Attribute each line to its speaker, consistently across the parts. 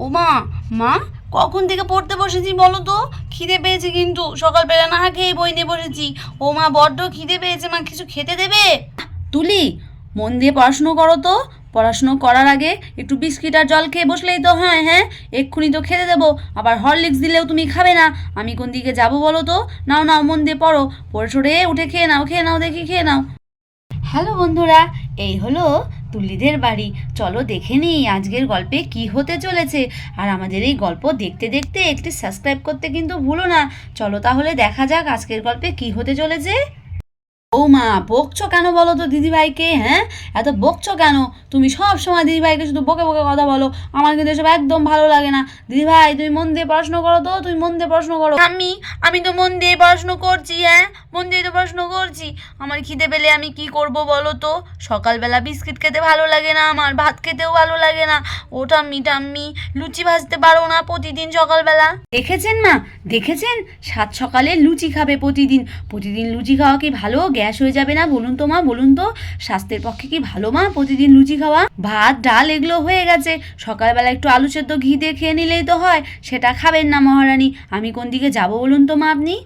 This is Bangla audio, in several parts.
Speaker 1: ওমা, মা কখন থেকে পড়তে বসেছি বলো তো? খিদে পেয়েছে কিন্তু, সকালবেলা না খেয়ে বই নিয়ে বসেছি। ও মা, বড্ড খিদে পেয়েছে, মা কিছু খেতে দেবে? তুলি, মন দিয়ে পড়াশুনো করো তো। পড়াশুনো করার আগে একটু বিস্কিট আর জল খেয়ে বসলেই তো হয়। হ্যাঁ, এক্ষুনি তো খেতে দেবো, আবার হরলিক্স দিলেও তুমি খাবে না। আমি কোন দিকে যাবো বলো তো? নাও নাও, মন দিয়ে পড়ো, পড়ে সরে উঠে খেয়ে নাও দেখি, খেয়ে নাও। হ্যালো বন্ধুরা, এই হলো তুলিদের বাড়ি। চলো দেখে নিই আজকের গল্পে কি হতে চলেছে। আর আমাদের এই গল্প দেখতে দেখতে একটি সাবস্ক্রাইব করতে কিন্তু ভুলো না। চলো তাহলে দেখা যাক আজকের গল্পে কি হতে চলেছে। ও মা, বকছো কেন বলো তো দিদিভাইকে? হ্যাঁ, এত বকছো কেন? তুমি সব সময় দিদিভাইকে শুধু বকে বকে কথা বলো। আমার কিন্তু এসব একদম ভালো লাগে না। দিদিভাই, তুমি মন দিয়ে পড়াশোনা করো তো, তুমি মন দিয়ে পড়াশোনা করো। আমি তো মন দিয়ে পড়াশোনা করছি। হ্যাঁ, মন দিয়ে তো পড়াশোনা করছি। আমার খিদে পেলে আমি কি করব বলো তো? সকালবেলা বিস্কিট খেতে ভালো লাগে না, আমার ভাত খেতেও ভালো লাগে না। ও ঠাম্মি ঠাম্মি, লুচি ভাজতে পারো না প্রতিদিন সকালবেলা? দেখেছেন মা, দেখেছেন? সাত সকালে লুচি খাবে প্রতিদিন। প্রতিদিন লুচি খাওয়া কি ভালো? গ্যাস হয়ে যাবে না? বলুন তো মা, বলুন তো। স্বাস্থ্যের পক্ষে কি ভালো মা প্রতিদিন লুচি খাওয়া? ভাত ডাল এগুলো হয়ে গেছে, সকালবেলা একটু আলু সেদ্ধ ঘি দিয়ে খেয়ে নিলেই তো হয়। সেটা খাবেন না মহারানী। আমি কোন দিকে যাব বলুন তো মা আপনি?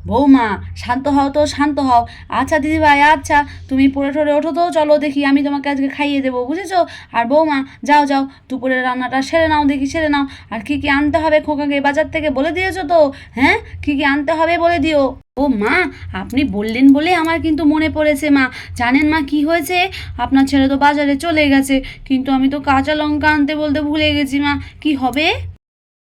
Speaker 1: বৌমা, শান্ত হও তো, শান্ত হও। আচ্ছা দিদিভাই, আচ্ছা তুমি পড়ে ঠরে ওঠো তো, চলো দেখি আমি তোমাকে আজকে খাইয়ে দেবো, বুঝেছো? আর বৌমা, যাও যাও, দুপুরের রান্নাটা সেরে নাও দেখি, সেরে নাও। আর কি কি আনতে হবে খোকাকে বাজার থেকে বলে দিয়েছো তো? হ্যাঁ, কি কি আনতে হবে বলে দিও। ও মা, আপনি বললেন বলে আমার কিন্তু মনে পড়েছে মা। জানেন মা কি হয়েছে? আপনার ছেলে তো বাজারে চলে গেছে, কিন্তু আমি তো কাঁচা লঙ্কা আনতে বলতে ভুলে গেছি মা। কি হবে?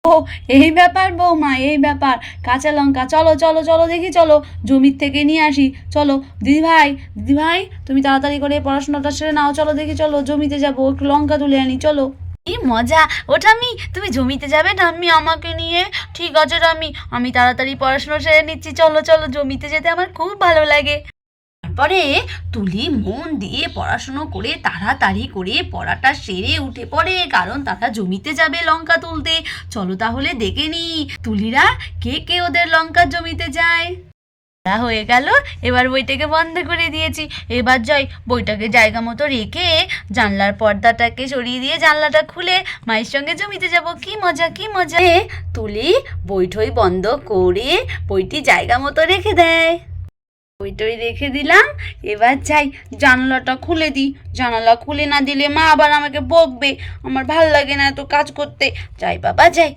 Speaker 1: ও, এই ব্যাপার বৌমা, এই ব্যাপার। কাঁচা লঙ্কা, চলো চলো চলো দেখি, চলো জমির থেকে নিয়ে আসি। চলো দিদিভাই, দিদিভাই তুমি তাড়াতাড়ি করে পড়াশোনাটা সেরে নাও, চলো দেখি, চলো জমিতে যাবো, একটু লঙ্কা তুলে আনি, চলো। কি মজা! ও ঠাম্মি, তুমি জমিতে যাবে ঠাম্মি আমাকে নিয়ে? ঠিক আছে ঠাম্মি, আমি তাড়াতাড়ি পড়াশোনা সেরে নিচ্ছি। চলো চলো, জমিতে যেতে আমার খুব ভালো লাগে। তারপরে তুলি মন দিয়ে পড়াশুনো করে তাড়াতাড়ি করে পড়াটা সেরে উঠে পড়ে, কারণ তারা জমিতে যাবে লঙ্কা তুলতে। চলো তাহলে দেখে নি তুলিরা কে কে ওদের লঙ্কা জমিতে যায়। তা হয়ে গেল, এবার বইটাকে বন্ধ করে দিয়েছি। এবার যাই, বইটাকে জায়গা মতো রেখে জানলার পর্দাটাকে সরিয়ে দিয়ে জানলাটা খুলে মায়ের সঙ্গে জমিতে যাব। কি মজা, কি মজা! তুলি বইটই বন্ধ করে বইটি জায়গা মতো রেখে দেয়। ওইটাই রেখে দিলাম। এবার যাই, জানালাটা খুলে দিই। জানালা খুলে না দিলে মা আবার আমাকে বকবে। আমার ভাল লাগে না এত কাজ করতে। যাই বাবা, যাই।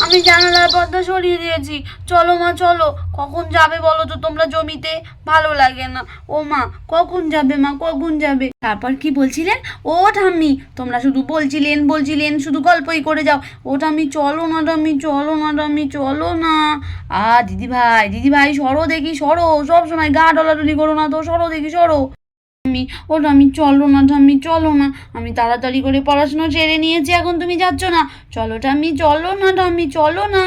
Speaker 1: আমি জানালার পর্দা সরিয়ে দিয়েছি। চলো মা, চলো। কখন যাবে বলো তো তোমরা জমিতে? ভালো লাগে না। ও মা, কখন যাবে মা, কখন যাবে? তারপর কি বলছিলেন? ও ঠাম্মি, তোমরা শুধু বলছিলেন বলছিলেন, শুধু গল্পই করে যাও। ও ঠাম্মি, চলো না ঠাম্মি, চলো না ঠাম্মি, চলো না। দিদিভাই, দিদিভাই সরো দেখি, সরো। সব সময় গা ডলাডলি করো না তো, সরো দেখি, সরো। আমি, ও ঠাম্মি চলো না ঠাম্মি, চলো না। আমি তাড়াতাড়ি করে পড়াশোনা সেরে নিয়েছি, এখন তুমি যাচ্ছ না। চলো ঠাম্মি, চলো না ঠাম্মি, চলো না।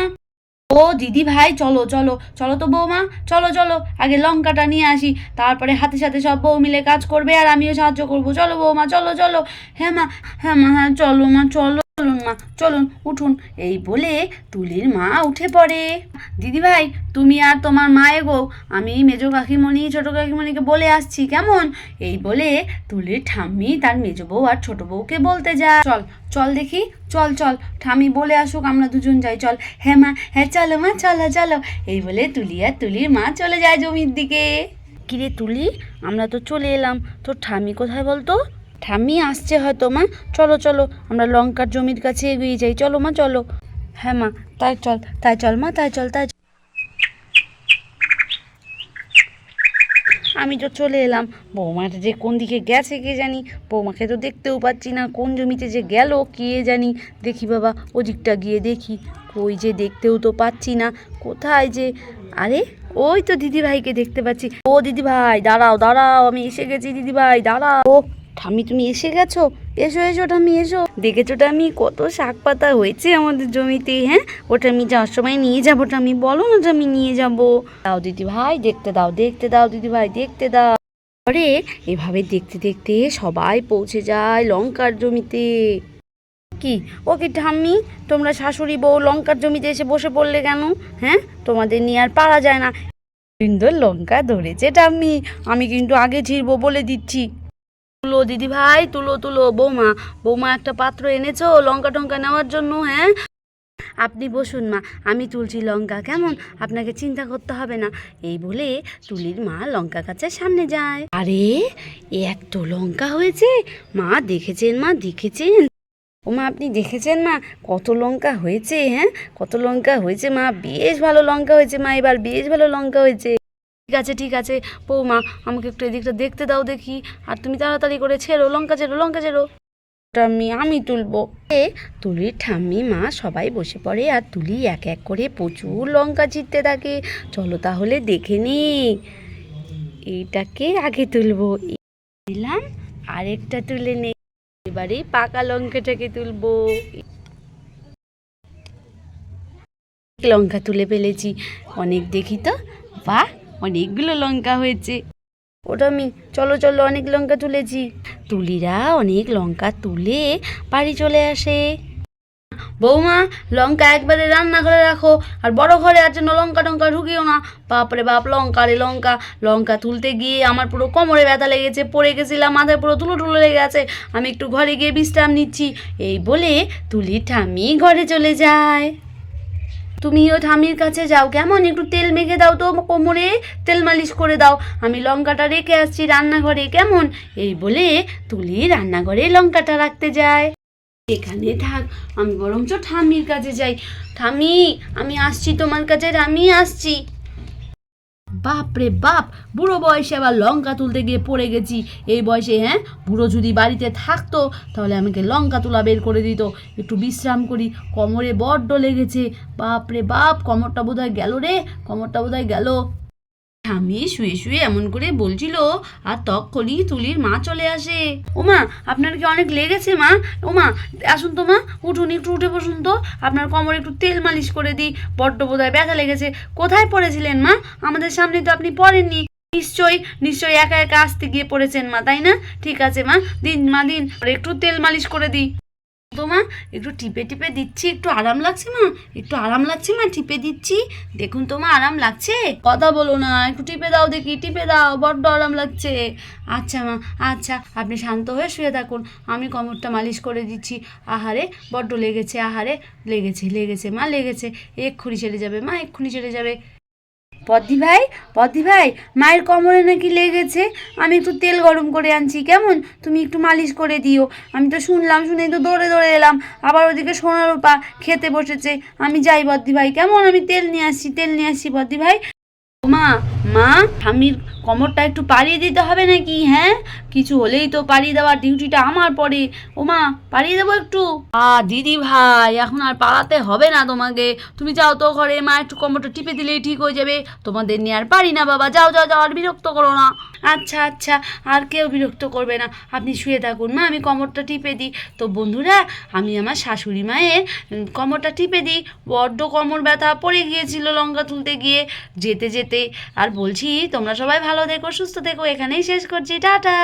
Speaker 1: ও দিদি ভাই, চলো চলো চলো তো বৌমা, চলো চলো। আগে লঙ্কাটা নিয়ে আসি, তারপরে হাতে সাথে সব বউ মিলে কাজ করবে আর আমিও সাহায্য করবো। চলো বৌমা, চলো চলো। হ্যাঁ মা, হ্যাঁ মা, হ্যাঁ চলো মা, চলো। চলুন মা, চলুন, উঠুন। এই বলে তুলির মা উঠে পড়ে। দিদিভাই, তুমি আর তোমার মা এগো, আমি মেজো কাকিমণি ছোটো কাকিমণিকে বলে আসছি, কেমন? এই বলে তুলির ঠাম্মি তার মেজো বউ আর ছোট বউকে বলতে যায়। চল চল দেখি, চল চল, ঠাম্মি বলে আসুক, আমরা দুজন যাই, চল। হ্যাঁ মা, হ্যাঁ চলো মা, চলো চলো। এই বলে তুলি আর তুলির মা চলে যায় জমির দিকে। কিরে তুলি, আমরা তো চলে এলাম, তোর ঠাম্মি কোথায় বলতো? ঠাম্মি আসছে হয়তো মা। চলো চলো, আমরা লঙ্কার জমির কাছে এগিয়ে যাই, চলো মা, চলো। হ্যাঁ মা, তাই চল, তাই চল মা, তাই চল, তাই। আমি তো চলে এলাম। বৌমাটা যে কোন দিকে গেছে কে জানি, বৌমাকে তো দেখতেও পাচ্ছি না, কোন জমিতে যে গেল কে জানি। দেখি বাবা, ওদিকটা গিয়ে দেখি, কই যে দেখতেও তো পাচ্ছি না, কোথায় যে। আরে, ওই তো দিদিভাইকে দেখতে পাচ্ছি। ও দিদিভাই, দাঁড়াও দাঁড়াও, আমি এসে গেছি দিদিভাই, দাঁড়াও। ও ঠাম্মি, তুমি এসে গেছো? এসো এসো ঠাম্মি, এসো। দেখেছো ঠাম্মি কত শাক পাতা হয়েছে আমাদের জমিতে? হ্যাঁ, ওটা আমি যাওয়ার সময় নিয়ে যাবো ঠাম্মি, বলো না ঠাম্মি, নিয়ে যাবো। দাও দিদি ভাই, দেখতে দাও, দেখতে দাও দিদি ভাই, দেখতে দাও। পরে এভাবে দেখতে দেখতে সবাই পৌঁছে যায় লঙ্কার জমিতে। কি ও কি ঠাম্মি, তোমরা শাশুড়ি বউ লঙ্কার জমিতে এসে বসে পড়লে কেন? হ্যাঁ, তোমাদের নিয়ে আর পারা যায় না। সুন্দর লঙ্কা ধরেছে ঠাম্মি, আমি কিন্তু আগে ছিড়বো বলে দিচ্ছি। তুলো দিদি ভাই, তুলো তুলো। বৌমা, বৌমা একটা পাত্র এনেছো লঙ্কা টঙ্কা নেওয়ার জন্য? হ্যাঁ, আপনি বসুন মা, আমি তুলছি লঙ্কা, কেমন? আপনাকে চিন্তা করতে হবে না। এই বলে তুলির মা লঙ্কা গাছের সামনে যায়। আরে এত লঙ্কা হয়েছে! মা দেখেছেন, মা দেখেছেন? ও মা, আপনি দেখেছেন মা কত লঙ্কা হয়েছে? হ্যাঁ, কত লঙ্কা হয়েছে মা, বেশ ভালো লঙ্কা হয়েছে মা, এবার বেশ ভালো লঙ্কা হয়েছে। ঠিক আছে ঠিক আছে বৌমা, আমাকে একটু এদিকটা দেখতে দাও দেখি। আর তুমি তাড়াতাড়ি করে ছেড়ো, লঙ্কা ছেড়ো, লঙ্কা ছেড়ো। আমি তুলবো। তুলির ঠাম্মি মা সবাই বসে পড়ে আর তুলি এক এক করে প্রচুর লঙ্কা ছিঁড়তে থাকে। চলো তাহলে দেখে নি, এইটাকে আগে তুলবো। দিলাম, আরেকটা তুলে নে। এবারে পাকা লঙ্কাটাকে তুলবো। লঙ্কা তুলে ফেলেছি, অনেক দেখি তো। বাহ, অনেকগুলো লঙ্কা হয়েছে। ওটা আমি, চলো চলো, অনেক লঙ্কা তুলেছি। তুলিরা অনেক লঙ্কা তুলে বাড়ি চলে আসে। বৌমা, লঙ্কা একবারে রান্নাঘরে রাখো, আর বড় ঘরে আর যেন লঙ্কা টঙ্কা ঢুকিও না। বাপরে বাপ, লঙ্কা রে লঙ্কা। লঙ্কা তুলতে গিয়ে আমার পুরো কোমরে ব্যথা লেগেছে, পড়ে গেছিলাম, মাথায় পুরো তুলো টুলো লেগে আছে। আমি একটু ঘরে গিয়ে বিশ্রাম নিচ্ছি। এই বলে তুলির ঠাম্মি ঘরে চলে যায়। তুমিও ঠাম্মির কাছে যাও, কেমন? একটু তেল মেখে দাও তো কোমরে, তেল মালিশ করে দাও। আমি লঙ্কাটা রেখে আসছি রান্নাঘরে, কেমন? এই বলে তুলি রান্নাঘরে লঙ্কাটা রাখতে যায়। এখানে থাক, আমি বরঞ্চ ঠাম্মির কাছে যাই। ঠাম্মি, আমি আসছি তোমার কাছে, আমি আসছি। বাপরে বাপ, বুড়ো বয়সে আবার লঙ্কা তুলতে গিয়ে পড়ে গেছি। এই বয়সে, হ্যাঁ, বুড়ো যদি বাড়িতে থাকতো তাহলে আমাকে লঙ্কা তোলা বের করে দিত। একটু বিশ্রাম করি, কোমরে বড্ড লেগেছে। বাপরে বাপ, কোমরটা বোধহয় গেল রে, কোমরটা বোধহয় গেল। আমি শুয়ে শুয়ে এমন করে বলছিল, আর তখনই তুলির মা চলে আসে। ওমা, আপনার কি অনেক লেগেছে মা? ওমা, আসুন তো মা, উঠুন, একটু উঠে বসুন তো, আপনার কোমরে একটু তেল মালিশ করে দিই, বড্ড বোধহয় ব্যথা লেগেছে। কোথায় পড়েছিলেন মা? আমাদের সামনে তো আপনি পড়েননি। নিশ্চয়ই নিশ্চয়ই একা একা আসতে গিয়ে পড়েছেন মা, তাই না? ঠিক আছে মা, দিন মা দিন, আর একটু তেল মালিশ করে দিই তো মা। একটু টিপে টিপে দিচ্ছি, একটু আরাম লাগছে মা, একটু আরাম লাগছে মা, টিপে দিচ্ছি, দেখুন তো মা, আরাম লাগছে? কথা বলো না, একটু টিপে দাও দেখি, টিপে দাও, বড্ড আরাম লাগছে। আচ্ছা মা, আচ্ছা, আপনি শান্ত হয়ে শুয়ে থাকুন, আমি কোমরটা মালিশ করে দিচ্ছি। আহারে, বড্ড লেগেছে, আহারে, লেগেছে লেগেছে মা, লেগেছে, এক্ষুনি ছেড়ে যাবে মা, এক্ষুনি ছেড়ে যাবে। বদ্দি ভাই, বদ্দি ভাই, মায়ের কোমরে নাকি লেগেছে, আমি একটু তেল গরম করে আনছি, কেমন? তুমি একটু মালিশ করে দিও। আমি তো শুনলাম, শুনে তো দৌড়ে দৌড়ে এলাম, আবার ওদিকে সোনার রূপা খেতে বসেছে। আমি যাই বদ্দি ভাই, কেমন? আমি তেল নিয়ে আসছি, তেল নিয়ে আসছি বদ্দি ভাই। মা, মা, ঠাম্মির কোমরটা একটু পাড়িয়ে দিতে হবে নাকি? হ্যাঁ, কিছু হলেই তো পাড়িয়ে দেওয়ার ডিউটিটা আমার পড়ে। ও মা, পাড়িয়ে দেবো একটু? দিদি ভাই, এখন আর পাড়াতে হবে না তোমাকে, তুমি যাও তো ঘরে, মা একটু কোমরটা টিপে দিলেই ঠিক হয়ে যাবে। তোমাদের নিয়ে আর পারি না বাবা, যাও যাও যাও, আর বিরক্ত করো না। আচ্ছা আচ্ছা, আর কেউ বিরক্ত করবে না, আপনি শুয়ে থাকুন মা, আমি কোমরটা টিপে দিই। তো বন্ধুরা, আমি আমার শাশুড়ি মায়ের কোমরটা টিপে দিই, বড্ড কোমর ব্যথা, পড়ে গিয়েছিল লঙ্কা তুলতে গিয়ে যেতে যেতে। আর বলছি, তোমরা সবাই ভালো থেকো, সুস্থ থেকো, এখানেই শেষ করছি, টাটা।